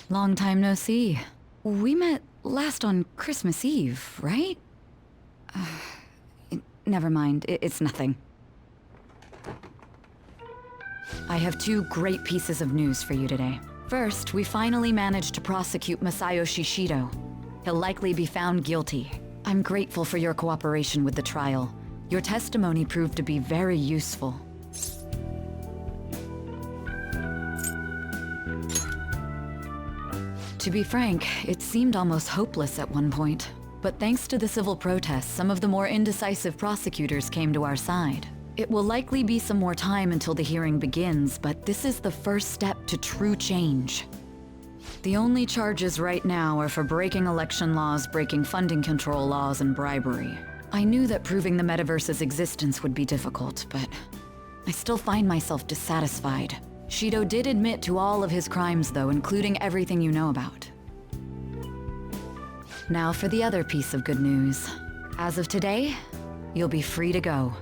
Long time no see. We met last on Christmas Eve, right? Never mind, it's nothing. I have two great pieces of news for you today. First, we finally managed to prosecute Masayoshi Shido. He'll likely be found guilty. I'm grateful for your cooperation with the trial. Your testimony proved to be very useful. To be frank, it seemed almost hopeless at one point. But thanks to the civil protests, some of the more indecisive prosecutors came to our side. It will likely be some more time until the hearing begins, but this is the first step to true change. The only charges right now are for breaking election laws, breaking funding control laws, and bribery. I knew that proving the metaverse's existence would be difficult, but I still find myself dissatisfied. Shido did admit to all of his crimes, though, including everything you know about. Now for the other piece of good news. As of today, you'll be free to go.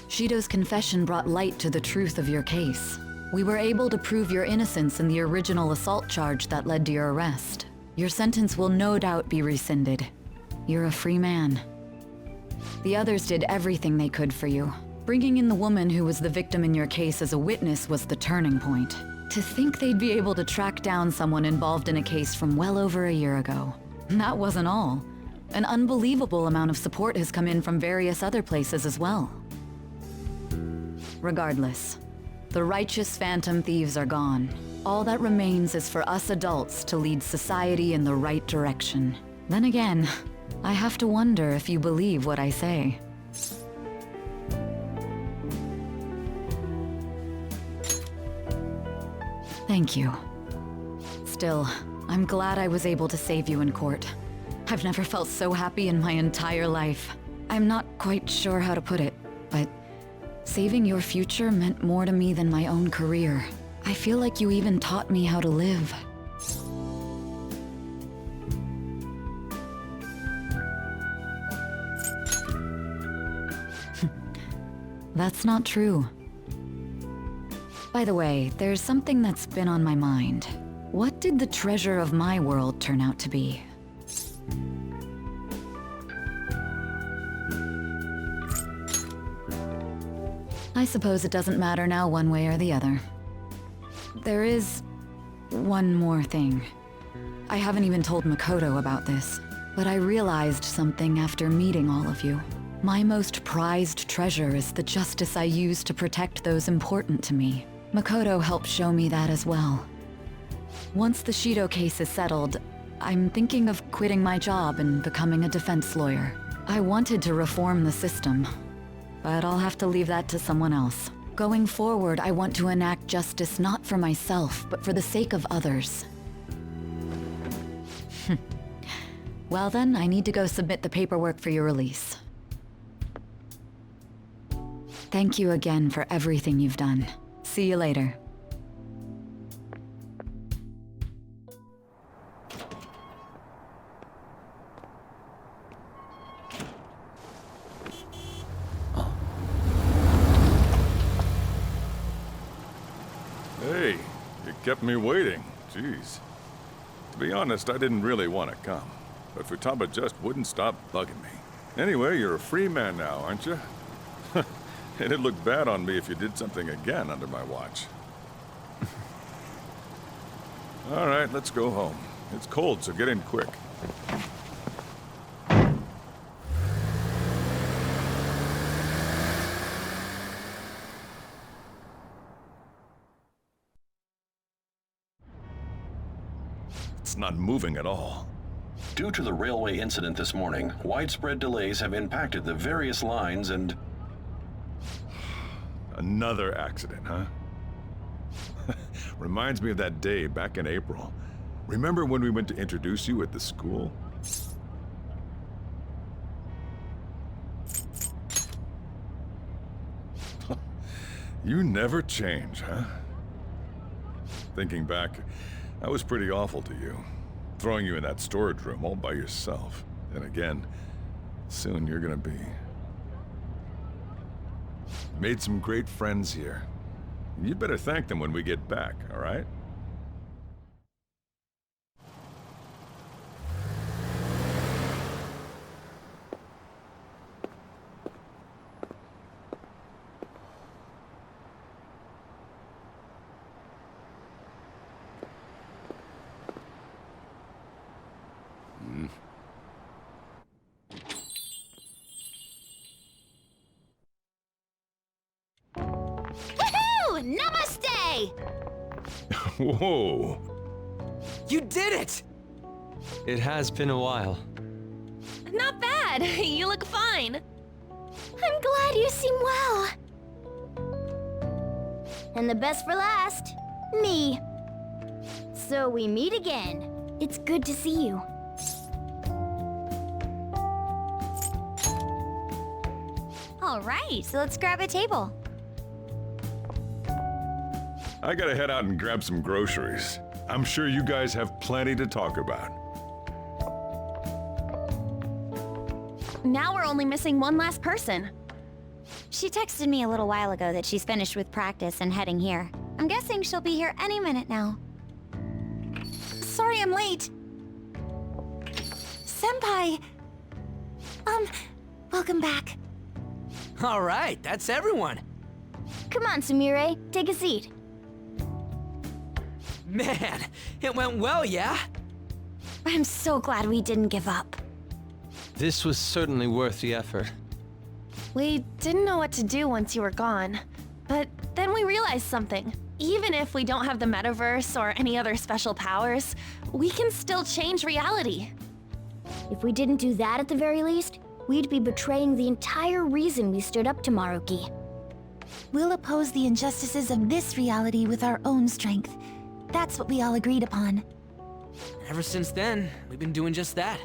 Shido's confession brought light to the truth of your case. We were able to prove your innocence in the original assault charge that led to your arrest. Your sentence will no doubt be rescinded. You're a free man. The others did everything they could for you. Bringing in the woman who was the victim in your case as a witness was the turning point. To think they'd be able to track down someone involved in a case from well over a year ago. That wasn't all. An unbelievable amount of support has come in from various other places as well. Regardless, the righteous phantom thieves are gone. All that remains is for us adults to lead society in the right direction. Then again, I have to wonder if you believe what I say. Thank you. Still, I'm glad I was able to save you in court. I've never felt so happy in my entire life. I'm not quite sure how to put it, but saving your future meant more to me than my own career. I feel like you even taught me how to live. That's not true. By the way, there's something that's been on my mind. What did the treasure of my world turn out to be? I suppose it doesn't matter now one way or the other. There is one more thing. I haven't even told Makoto about this, but I realized something after meeting all of you. My most prized treasure is the justice I use to protect those important to me. Makoto helped show me that as well. Once the Shido case is settled, I'm thinking of quitting my job and becoming a defense lawyer. I wanted to reform the system, but I'll have to leave that to someone else. Going forward, I want to enact justice not for myself, but for the sake of others. Well then, I need to go submit the paperwork for your release. Thank you again for everything you've done. See you later. Hey, you kept me waiting. Jeez. To be honest, I didn't really want to come, but Futaba just wouldn't stop bugging me. Anyway, you're a free man now, aren't you? It'd look bad on me if you did something again under my watch. All right, let's go home. It's cold, so get in quick. It's not moving at all. Due to the railway incident this morning, widespread delays have impacted the various lines and... Another accident, huh? Reminds me of that day back in April. Remember when we went to introduce you at the school? You never change, huh? Thinking back, I was pretty awful to you. Throwing you in that storage room all by yourself. And again, soon you're gonna be... Made some great friends here. You better thank them when we get back, all right? Woohoo! Namaste! Whoa! You did it! It has been a while. Not bad. You look fine. I'm glad you seem well. And the best for last, me. So we meet again. It's good to see you. All right, so let's grab a table. I gotta head out and grab some groceries. I'm sure you guys have plenty to talk about. Now we're only missing one last person. She texted me a little while ago that she's finished with practice and heading here. I'm guessing she'll be here any minute now. Sorry I'm late. Senpai! Welcome back. All right, that's everyone. Come on, Sumire, take a seat. Man, it went well, yeah? I'm so glad we didn't give up. This was certainly worth the effort. We didn't know what to do once you were gone, but then we realized something. Even if we don't have the metaverse or any other special powers, we can still change reality. If we didn't do that at the very least, we'd be betraying the entire reason we stood up to Maruki. We'll oppose the injustices of this reality with our own strength. That's what we all agreed upon. Ever since then, we've been doing just that.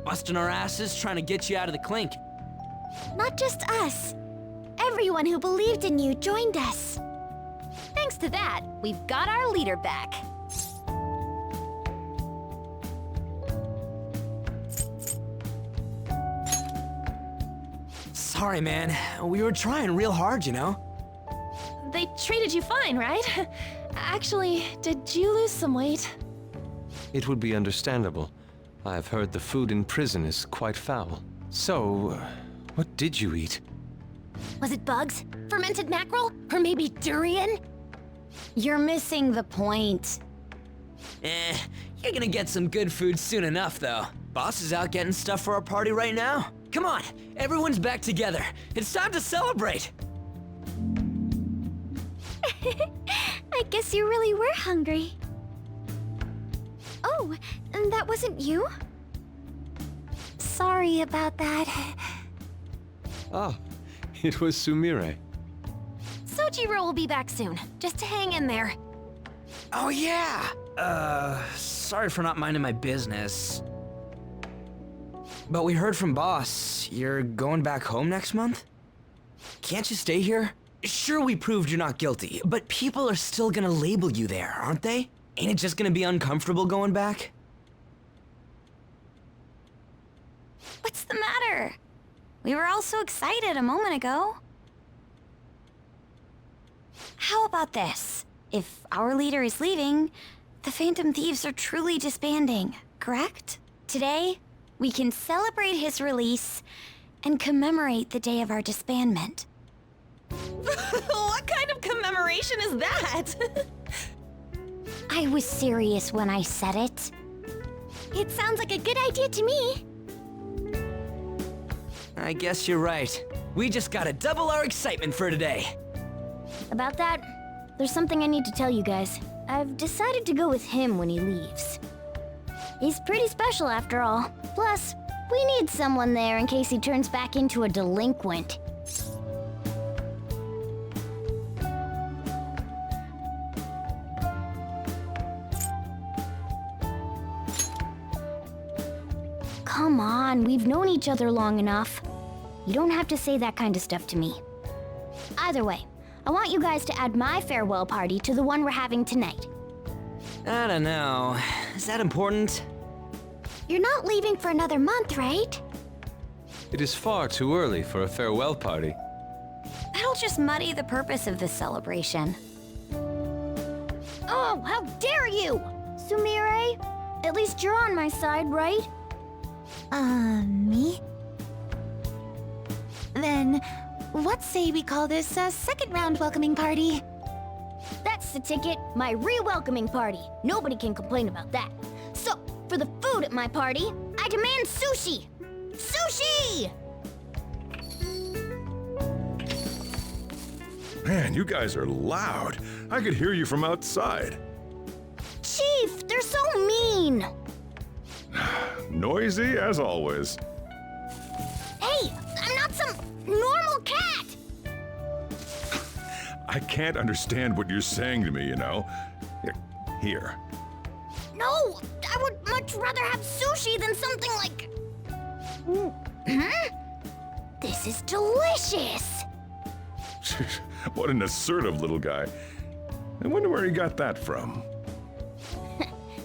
Busting our asses trying to get you out of the clink. Not just us. Everyone who believed in you joined us. Thanks to that, we've got our leader back. Sorry, man. We were trying real hard, you know? They treated you fine, right? Actually, did you lose some weight? It would be understandable. I've heard the food in prison is quite foul. So, what did you eat? Was it bugs? Fermented mackerel? Or maybe durian? You're missing the point. You're gonna get some good food soon enough, though. Boss is out getting stuff for our party right now. Come on, everyone's back together. It's time to celebrate. I guess you really were hungry. Oh, and that wasn't you? Sorry about that. Ah, it was Sumire. Sojiro will be back soon. Just hang in there. Oh, yeah! Sorry for not minding my business. But we heard from Boss, you're going back home next month? Can't you stay here? Sure, we proved you're not guilty, but people are still gonna label you there, aren't they? Ain't it just gonna be uncomfortable going back? What's the matter? We were all so excited a moment ago. How about this? If our leader is leaving, the Phantom Thieves are truly disbanding, correct? Today, we can celebrate his release and commemorate the day of our disbandment. What kind of commemoration is that? I was serious when I said it. It sounds like a good idea to me. I guess you're right. We just gotta double our excitement for today. About that, there's something I need to tell you guys. I've decided to go with him when he leaves. He's pretty special after all. Plus, we need someone there in case he turns back into a delinquent. Come on, we've known each other long enough. You don't have to say that kind of stuff to me. Either way, I want you guys to add my farewell party to the one we're having tonight. I don't know. Is that important? You're not leaving for another month, right? It is far too early for a farewell party. That'll just muddy the purpose of this celebration. Oh, how dare you! Sumire, at least you're on my side, right? Me? Then, what say we call this a second round welcoming party? That's the ticket, my re-welcoming party. Nobody can complain about that. So, for the food at my party, I demand sushi! Sushi! Man, you guys are loud. I could hear you from outside. Chief, they're so mean! Noisy as always. Hey, I'm not some normal cat! I can't understand what you're saying to me, you know. Here. No, I would much rather have sushi than something like... This is delicious! What an assertive little guy. I wonder where he got that from.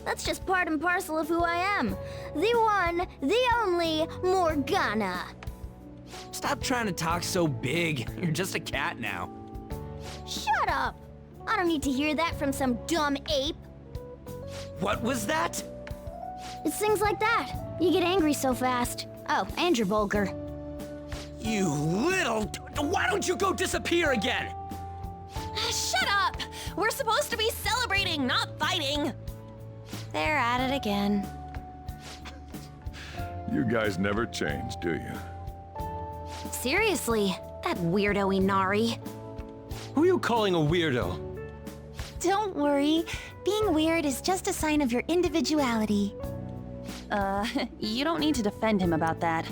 That's just part and parcel of who I am. The one, the only Morgana. Stop trying to talk so big. You're just a cat now. Shut up! I don't need to hear that from some dumb ape. What was that? It's things like that. You get angry so fast. Oh, and you're vulgar. You little... Why don't you go disappear again? Shut up! We're supposed to be celebrating, not fighting! They're at it again. You guys never change, do you? Seriously, that weirdo Inari. Who are you calling a weirdo? Don't worry. Being weird is just a sign of your individuality. You don't need to defend him about that.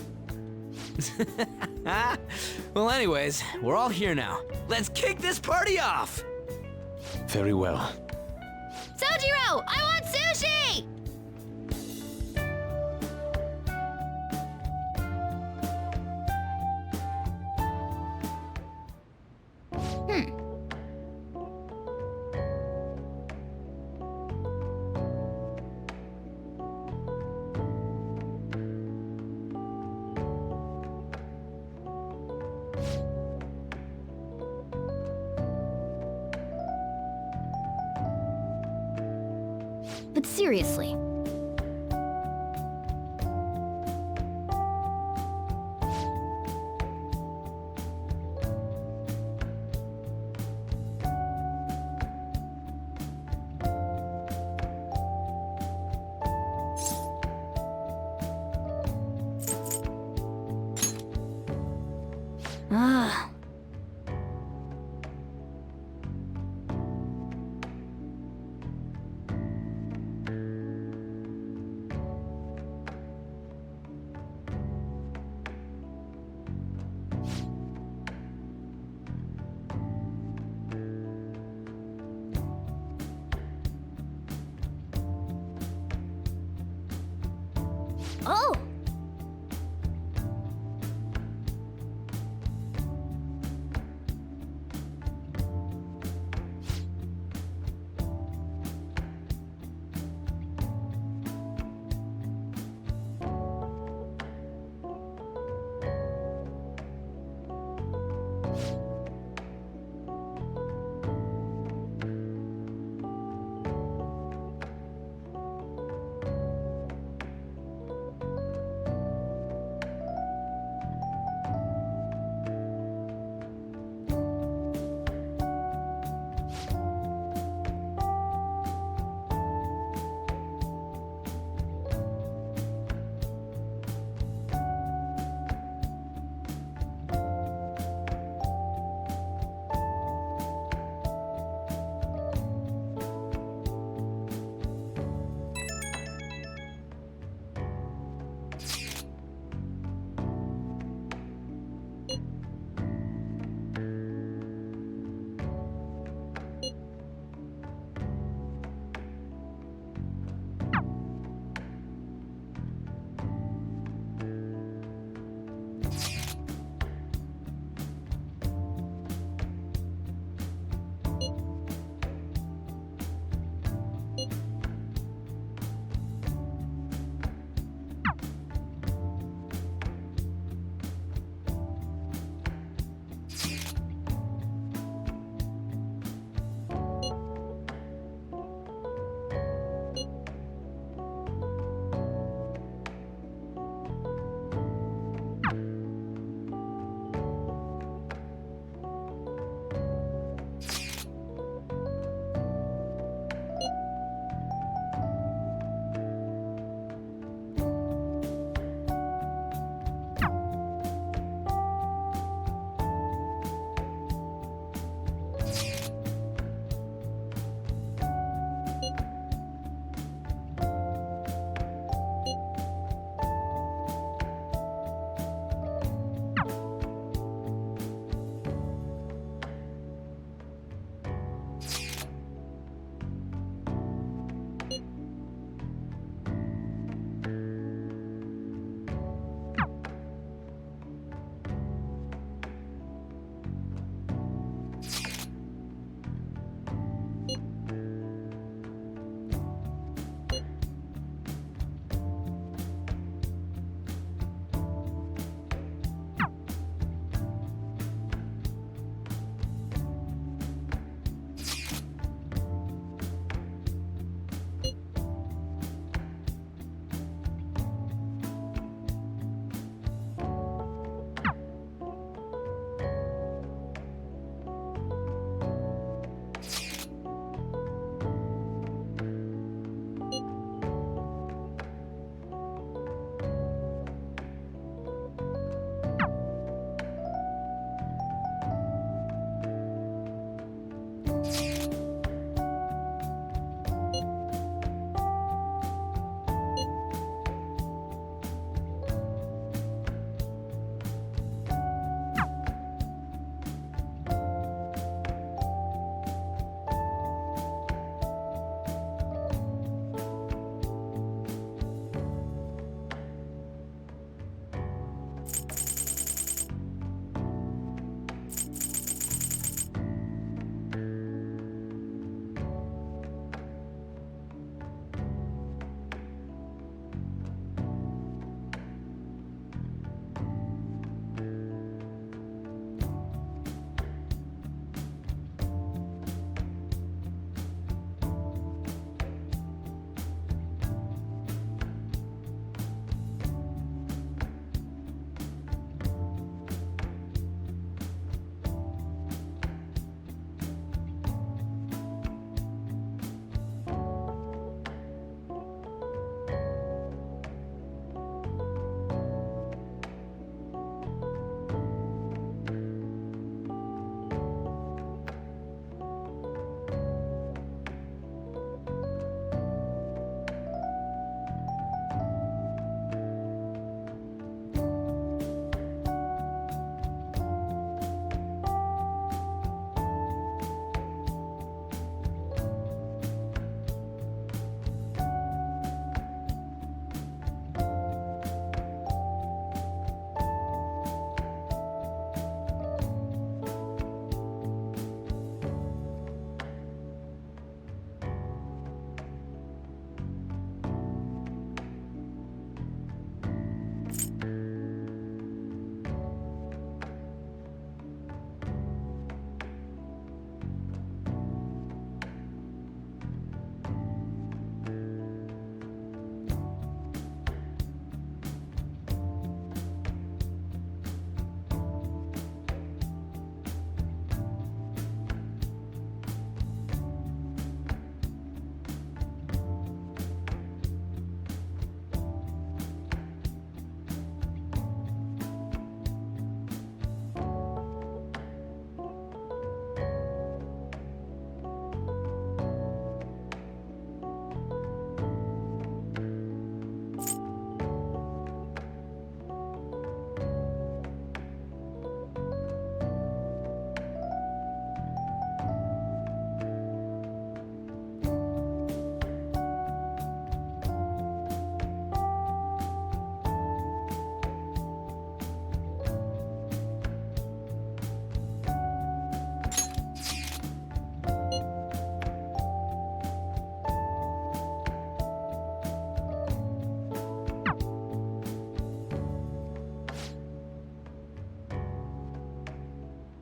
Well, anyways, we're all here now. Let's kick this party off! Very well. Sojiro, I want sushi! But seriously. Ah. Oh!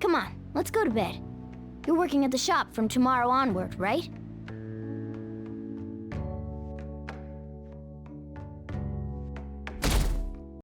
Come on, let's go to bed. You're working at the shop from tomorrow onward, right?